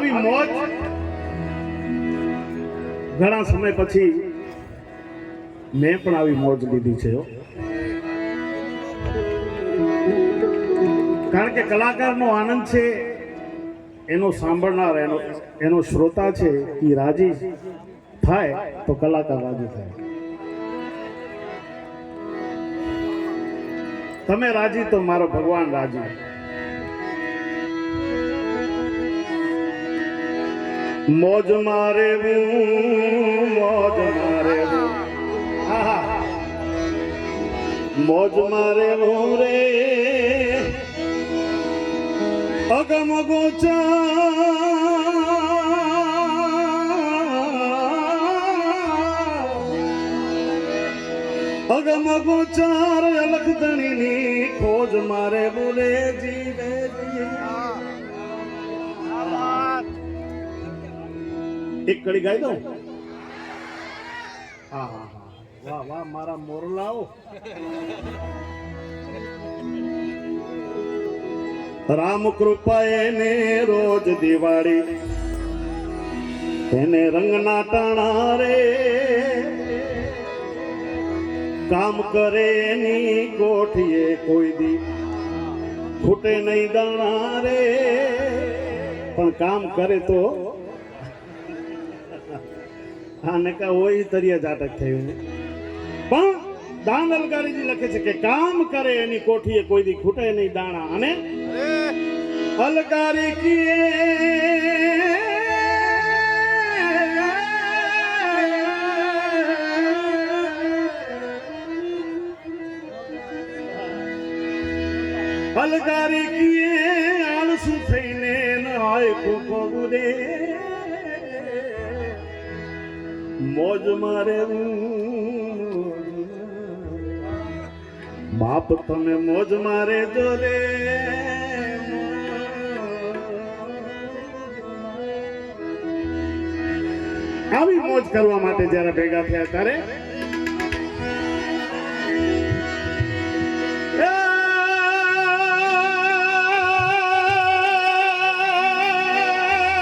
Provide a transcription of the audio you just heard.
આવી મોજ ઘણા સમય પછી મેં પણ આવી મોજ લીધી છે કારણ કે કલાકારનો આનંદ છે એનો સાંભળનાર એનો શ્રોતા છે એ રાજી થાય તો કલાકાર રાજી થાય. તમે રાજી તો મારો ભગવાન રાજી. મોજ મારે મોજ મારે મોજ મારે રે અગમ ગોચા અગમ ગોચાર અલખ ધણીની ખોજ મારે બોલે જીવે એક કડી ગાઈ દઉં. હા હા હા વાહ વાહ મારા મોરલાઓ. રામ કૃપા એને રોજ દિવાળી એને રંગના ટાણા રે કામ કરે એની કોઠીએ કોઈ દી ખૂટે નહીં દાણા રે પણ કામ કરે તો આને કા હોય તરિયા જાટક થયું પણ દાન અલગારીજી લખે છે કે કામ કરે એની કોઠીએ કોઈ દી ખૂટે નહીં દાણા અને અલગારી કીએ અલગારી કીએ આળસુ થઈને નાય કુકુરે મોજ મારે બાપ તમે મોજ મારે જો રે આવી મોજ કરવા માટે જયારે ભેગા થયા ત્યારે